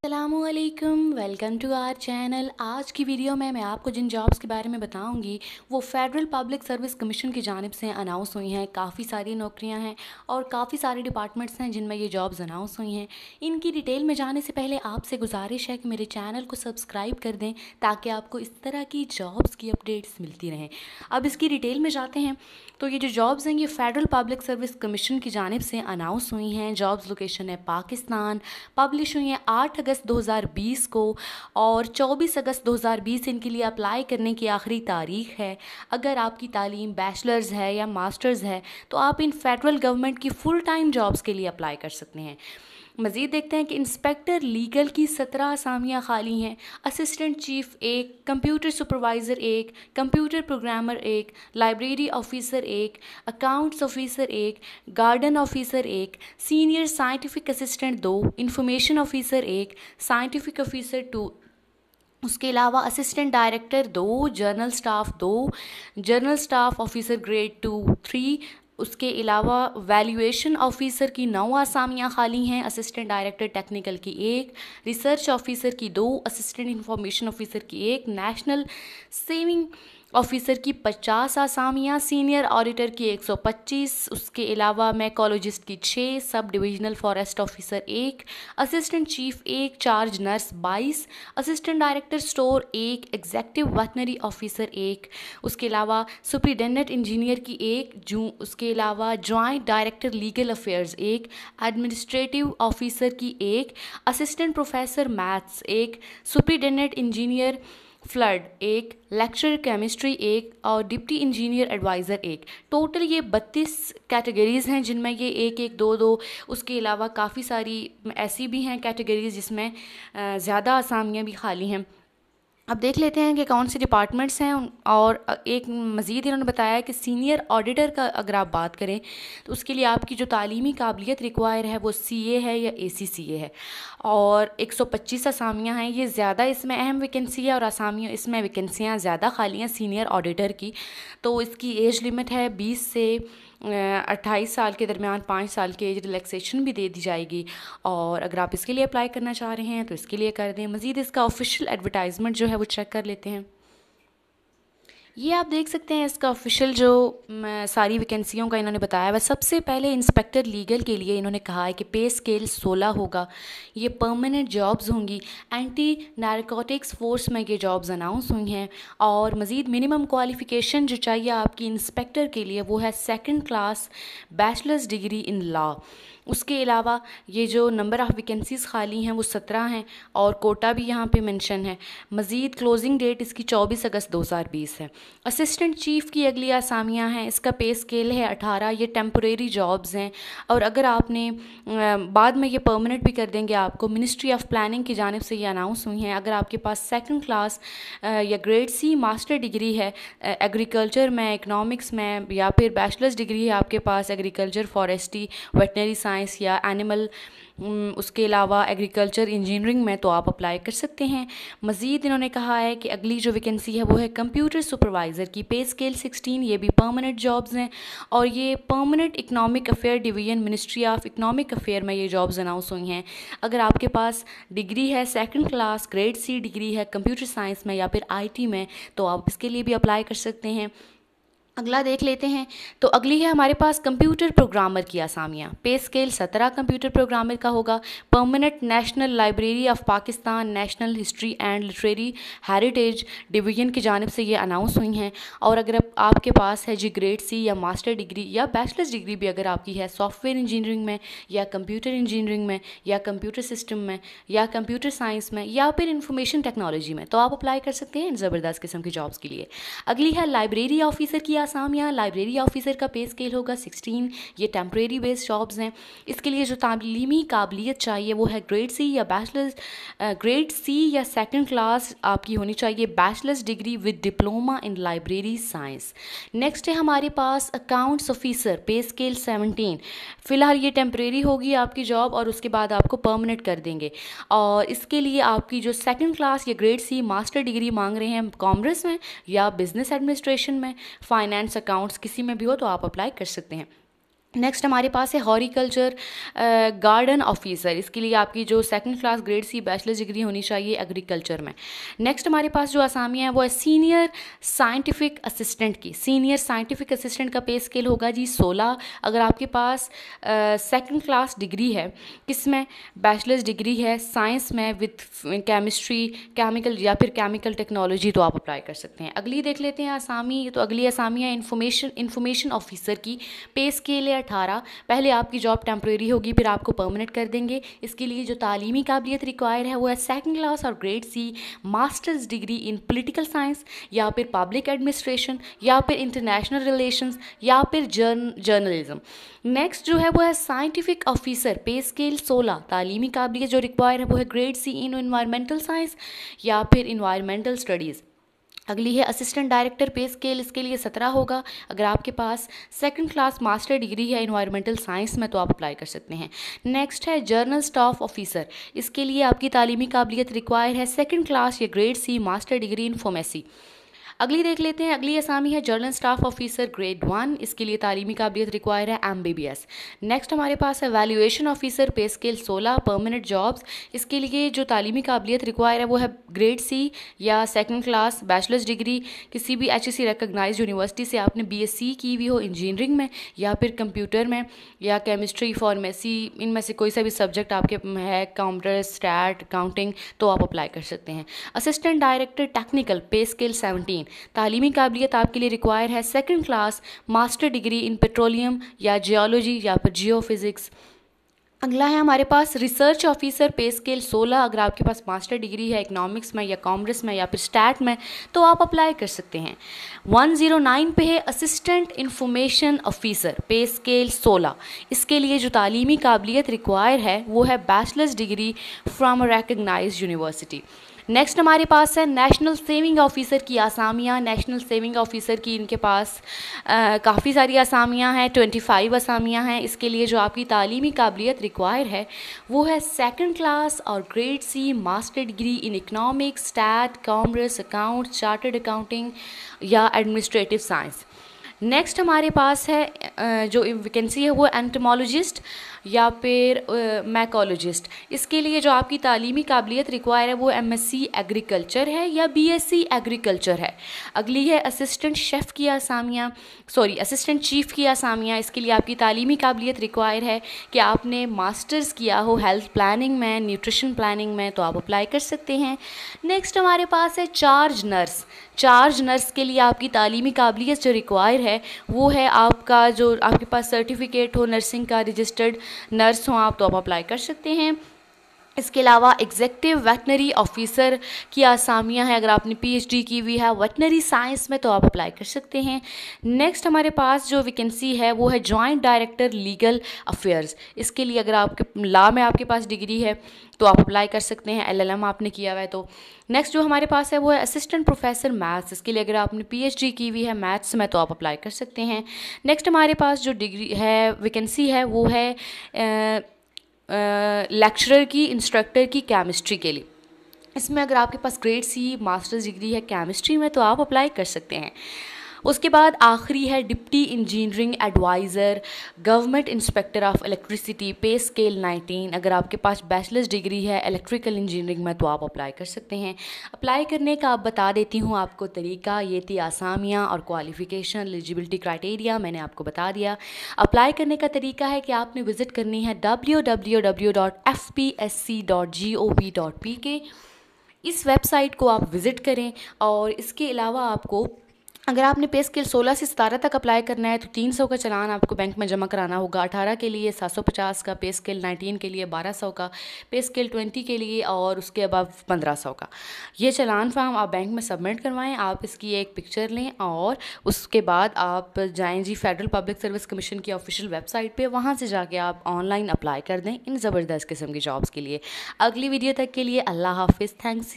अस्सलामुअलैकुम, welcome to our channel. आज की वीडियो में मैं आपको जिन जॉब्स के बारे में बताऊंगी वो फेडरल पब्लिक सर्विस कमीशन की जानिब से अनाउंस हुई हैं। काफ़ी सारी नौकरियां हैं और काफ़ी सारे डिपार्टमेंट्स हैं जिनमें ये जॉब्स अनाउंस हुई हैं। इनकी डिटेल में जाने से पहले आपसे गुजारिश है कि मेरे चैनल को सब्सक्राइब कर दें ताकि आपको इस तरह की जॉब्स की अपडेट्स मिलती रहें। अब इसकी डिटेल में जाते हैं तो ये जो जॉब्स हैं ये फेडरल पब्लिक सर्विस कमीशन की जानिब से अनाउंस हुई हैं। जॉब्स लोकेशन है पाकिस्तान, पब्लिश हुई हैं 8 अगस्त 2020 को और 24 अगस्त 2020 इनके लिए अप्लाई करने की आखिरी तारीख है। अगर आपकी तालीम बैचलर्स है या मास्टर्स है तो आप इन फेडरल गवर्नमेंट की फ़ुल टाइम जॉब्स के लिए अप्लाई कर सकते हैं। मज़ीद देखते हैं कि इंस्पेक्टर लीगल की 17 असामियाँ खाली हैं। Assistant chief 1, computer supervisor 1, computer programmer 1, library officer 1, accounts officer 1, garden officer 1, senior scientific assistant 2, information officer 1, scientific officer 2। उसके अलावा assistant director 2, journal staff 2, journal staff officer grade 2, 3। उसके अलावा वैल्यूएशन ऑफिसर की 9 असामियाँ खाली हैं। असिस्टेंट डायरेक्टर टेक्निकल की 1, research officer की 2, assistant information officer की 1, नेशनल सेविंग ऑफिसर की 50 असामियाँ, सीनियर ऑडिटर की 125। उसके अलावा मैकोलॉजिस्ट की 6, sub divisional forest officer 1, assistant chief 1, charge nurse 22, assistant director store 1, executive veterinary officer 1। उसके अलावा सुपरिटेंडेंट इंजीनियर की 1, उसके अलावा joint director legal affairs 1, administrative officer की 1, assistant professor maths 1, superintendent engineer flood 1, lecturer chemistry 1 और डिप्टी इंजीनियर एडवाइज़र 1। टोटल ये 32 categories हैं जिनमें ये 1 1 2 2। उसके अलावा काफ़ी सारी ऐसी भी हैं कैटेगरीज़ जिसमें ज़्यादा असामियाँ भी खाली हैं। अब देख लेते हैं कि कौन से डिपार्टमेंट्स हैं। और एक मज़ीद इन्होंने बताया कि सीनियर ऑडिटर का अगर आप बात करें तो उसके लिए आपकी जो तालीमी काबिलियत रिक्वायर है वो CA है या ACCA है और 125 असामियाँ हैं। ये ज़्यादा इसमें अहम वैकेंसी है और असामियाँ इसमें वैकेंसियाँ ज़्यादा खाली हैं सीनियर ऑडिटर की। तो इसकी एज लिमिट है 20 से 28 साल के दरमियान 5 साल की एज रिलैक्सेशन भी दे दी जाएगी। और अगर आप इसके लिए अप्लाई करना चाह रहे हैं तो इसके लिए कर दें। मज़ीद इसका ऑफिशियल एडवर्टाइजमेंट जो है वो चेक कर लेते हैं। ये आप देख सकते हैं इसका ऑफिशियल जो सारी वैकेंसियों का इन्होंने बताया हुआ। सबसे पहले इंस्पेक्टर लीगल के लिए इन्होंने कहा है कि पे स्केल 16 होगा। ये परमानेंट जॉब्स होंगी। एंटी नारकोटिक्स फोर्स में ये जॉब्स अनाउंस हुई हैं। और मज़ीद मिनिमम क्वालिफ़िकेशन जो चाहिए आपकी इंस्पेक्टर के लिए वो है 2nd class bachelors degree in law. उसके अलावा ये जो नंबर ऑफ़ वैकेंसीज़ खाली हैं वो 17 हैं और कोटा भी यहाँ पे मेंशन है। मज़ीद क्लोजिंग डेट इसकी 24 अगस्त 2020 है। असिस्टेंट चीफ़ की अगली आसामियाँ हैं। इसका पे स्केल है 18। ये टेम्परेरी जॉब्स हैं और अगर आपने बाद में ये परमानेंट भी कर देंगे आपको। मिनिस्ट्री ऑफ प्लानिंग की जानिब से ये अनाउंस हुई हैं। अगर आपके पास 2nd क्लास या ग्रेड C मास्टर डिग्री है एग्रीकल्चर में, इकनॉमिक्स में, या फिर बैचलर्स डिग्री है आपके पास एग्रीकल्चर, फॉरेस्ट्री, वेटनरी साइंस या एनिमल, उसके अलावा एग्रीकल्चर इंजीनियरिंग में, तो आप अप्लाई कर सकते हैं। मज़ीद इन्होंने कहा है कि अगली जो वैकेंसी है वो है कंप्यूटर सुपरवाइज़र की। पे स्केल 16। ये भी परमानेंट जॉब्स हैं और ये permanent economic affair division ministry of economic affair में ये जॉब्स अनाउंस हुई हैं। अगर आपके पास डिग्री है 2nd class grade C degree है कंप्यूटर साइंस में या फिर IT में तो आप इसके लिए भी अप्लाई कर सकते हैं। अगला देख लेते हैं तो अगली है हमारे पास कंप्यूटर प्रोग्रामर की आसामियाँ। पे स्केल 17 कंप्यूटर प्रोग्रामर का होगा। Permanent national library of Pakistan national history and literary heritage division की जानिब से ये अनाउंस हुई हैं। और अगर आपके पास है जी ग्रेड C या मास्टर डिग्री या बैचलर्स डिग्री भी अगर आपकी है सॉफ्टवेयर इंजीनियरिंग में या कंप्यूटर इंजीनियरिंग में या कंप्यूटर सिस्टम में या कंप्यूटर साइंस में या फिर इंफॉर्मेशन टेक्नोलॉजी में, तो आप अप्लाई कर सकते हैं ज़बरदस्त किस्म की जॉब्स के लिए। अगली है लाइब्रेरी ऑफिसर की आसामियाँ। लाइब्रेरी ऑफिसर का पे स्केल होगा 16। ये टेम्परेरी बेस्ड जॉब्स हैं। इसके लिए जो तालीमी काबिलियत चाहिए वो है ग्रेड C या बैचलर्स ग्रेड C या 2nd क्लास आपकी होनी चाहिए bachelors degree with diploma in library science. Next है हमारे पास अकाउंट्स ऑफिसर, पे स्केल 17। फ़िलहाल ये टेम्परेरी होगी आपकी जॉब और उसके बाद आपको परमानेंट कर देंगे। और इसके लिए आपकी जो 2nd क्लास या ग्रेड C मास्टर डिग्री मांग रहे हैं कॉमर्स में या बिजनेस एडमिनिस्ट्रेशन में, फाइनेंस, अकाउंट्स किसी में भी हो तो आप अप्लाई कर सकते हैं। नेक्स्ट हमारे पास है हॉर्टिकल्चर गार्डन ऑफिसर। इसके लिए आपकी जो second class grade C bachelor's degree होनी चाहिए एग्रीकल्चर में। नेक्स्ट हमारे पास जो असामियाँ हैं वो है सीनियर साइंटिफिक असिस्टेंट की। सीनियर साइंटिफिक असिस्टेंट का पे स्केल होगा जी 16। अगर आपके पास सेकंड क्लास डिग्री है, किसमें, बैचलर्स डिग्री है साइंस में विथ केमिस्ट्री, केमिकल या फिर केमिकल टेक्नोलॉजी, तो आप अप्लाई कर सकते हैं। अगली देख लेते हैं असामी। तो अगली असामी है इंफॉर्मेशन ऑफिसर की। पे स्केल है 18। पहले आपकी जॉब टेम्प्रेरी होगी, फिर आपको परमानेंट कर देंगे। इसके लिए जो तालीमी काबिलियत रिक्वायर है वो है सेकंड क्लास और grade C master's degree in political science या फिर पब्लिक एडमिनिस्ट्रेशन या फिर इंटरनेशनल रिलेशंस या फिर जर्नलिज्म। नेक्स्ट जो है वो है साइंटिफिक ऑफिसर। पे स्केल 16। तालीमी काबिलियत जो रिक्वायर है वो है grade C in environmental science या फिर इन्वायरमेंटल स्टडीज़। अगली है असिस्टेंट डायरेक्टर। पे स्केल इसके लिए 17 होगा। अगर आपके पास सेकंड क्लास मास्टर डिग्री है इन्वायरमेंटल साइंस में तो आप अप्लाई कर सकते हैं। नेक्स्ट है जर्नल स्टाफ ऑफिसर। इसके लिए आपकी तालीमी काबिलियत रिक्वायर है सेकंड क्लास या grade C master degree in pharmacy. अगली देख लेते हैं। अगली असामी है जर्नल स्टाफ ऑफिसर ग्रेड 1। इसके लिए तालीमी काबिलियत रिक्वायर है MBBS। नेक्स्ट हमारे पास है वैल्यूएशन ऑफिसर। पे स्केल 16। Permanent jobs. इसके लिए जो तालीमी काबिलियत रिक्वायर है वो है ग्रेड सी या सेकंड क्लास बैचलर्स डिग्री किसी भी HEC रिकॉग्नाइज्ड यूनिवर्सिटी से आपने BSc की हुई हो इंजीनियरिंग में या फिर कंप्यूटर में या केमिस्ट्री, फार्मेसी, इनमें से कोई सा भी सब्जेक्ट आपके है, कंप्यूटर, स्टैट, अकाउंटिंग, तो आप अप्लाई कर सकते हैं। Assistant director technical. पे स्केल 17। तालीमी काबिलियत आपके लिए रिक्वायर है second class master degree in petroleum या जियोलॉजी या फिर जियो फिजिक्स। अगला है हमारे पास रिसर्च ऑफिसर। पे स्केल 16। अगर आपके पास मास्टर डिग्री है इकोनॉमिक्स में या कॉमर्स में या फिर स्टैट में तो आप अप्लाई कर सकते हैं। 109 पे है असिस्टेंट इंफॉर्मेशन ऑफिसर। पे स्केल 16। इसके लिए जो तालीमी काबिलियत रिक्वायर है वो है bachelor's degree from a recognised university. Next हमारे पास है नेशनल सेविंग ऑफिसर की असामियाँ। नेशनल सेविंग ऑफिसर की इनके पास काफ़ी सारी असामियाँ हैं, 25 असामियाँ हैं। इसके लिए जो आपकी तालीमी काबिलियत रिक्वायर है वो है सेकंड क्लास और grade C master degree in economics, stat, commerce, account, chartered accounting या एडमिनिस्ट्रेटिव साइंस। नेक्स्ट हमारे पास है जो वैकेंसी है वो एंटोमोलॉजिस्ट या फिर मैकोलॉजिस्ट। इसके लिए जो आपकी तालीमी काबिलियत रिक्वायर है वो MSc एग्रीकल्चर है या BSc एग्रीकल्चर है। अगली है असिस्टेंट शेफ़ की असामियाँ, असिस्टेंट चीफ़ की असामियाँ। इसके लिए आपकी तालीमी काबिलियत रिक्वायर है कि आपने मास्टर्स किया हो हेल्थ प्लानिंग में, न्यूट्रिशन प्लानिंग में, तो आप अप्लाई कर सकते हैं। नेक्स्ट हमारे पास है चार्ज नर्स। चार्ज नर्स के लिए आपकी तालीमी काबिलियत जो रिक्वायर है वो है आपका जो आपके पास सर्टिफिकेट हो नर्सिंग का, रजिस्टर्ड नर्स हो आप, तो आप अप्लाई कर सकते हैं। इसके अलावा एग्जेक्टिव वेटनरी ऑफिसर की आसामियां हैं। अगर आपने PhD की हुई है वेटनरी साइंस में तो आप अप्लाई कर सकते हैं। नेक्स्ट हमारे पास जो वैकेंसी है वो है जॉइंट डायरेक्टर लीगल अफेयर्स। इसके लिए अगर आपके लॉ में आपके पास डिग्री है तो आप अप्लाई कर सकते हैं, LLM आपने किया हुआ है तो। नेक्स्ट जो हमारे पास है वो है असिस्टेंट प्रोफेसर मैथ्स। इसके लिए अगर आपने PhD की हुई है मैथ्स में तो आप अप्लाई कर सकते हैं। नेक्स्ट हमारे पास जो डिग्री है वैकेंसी है वो है लेक्चरर की, इंस्ट्रक्टर की केमिस्ट्री के लिए। इसमें अगर आपके पास ग्रेड सी मास्टर्स डिग्री है केमिस्ट्री में तो आप अप्लाई कर सकते हैं। उसके बाद आखिरी है deputy engineering adviser, government inspector of electricity. Pay scale 19। अगर आपके पास बैचलर्स डिग्री है इलेक्ट्रिकल इंजीनियरिंग में तो आप अप्लाई कर सकते हैं। अप्लाई करने का आप बता देती हूँ आपको तरीका। ये थी आसामियाँ और क्वालिफ़िकेशन, एलिजिबिलिटी क्राइटेरिया मैंने आपको बता दिया। अप्लाई करने का तरीका है कि आपने विज़िट करनी है www.fpsc.gov.pk। इस वेबसाइट को आप विज़िट करें। और इसके अलावा आपको अगर आपने पे स्केल 16 से 17 तक अप्लाई करना है तो 300 का चालान आपको बैंक में जमा कराना होगा। 18 के लिए 750 का, पे स्केल 19 के लिए 1200 का, पे स्केल 20 के लिए और उसके अबव 1500 का। ये चालान फॉर्म आप बैंक में सबमिट करवाएं। आप इसकी एक पिक्चर लें और उसके बाद आप जाएँ जी फेडरल पब्लिक सर्विस कमीशन की ऑफिशियल वेबसाइट पर, वहाँ से जाके आप ऑनलाइन अप्लाई कर दें इन ज़बरदस्त किस्म की जॉब्स के लिए। अगली वीडियो तक के लिए अल्लाह हाफिज़। थैंक्स।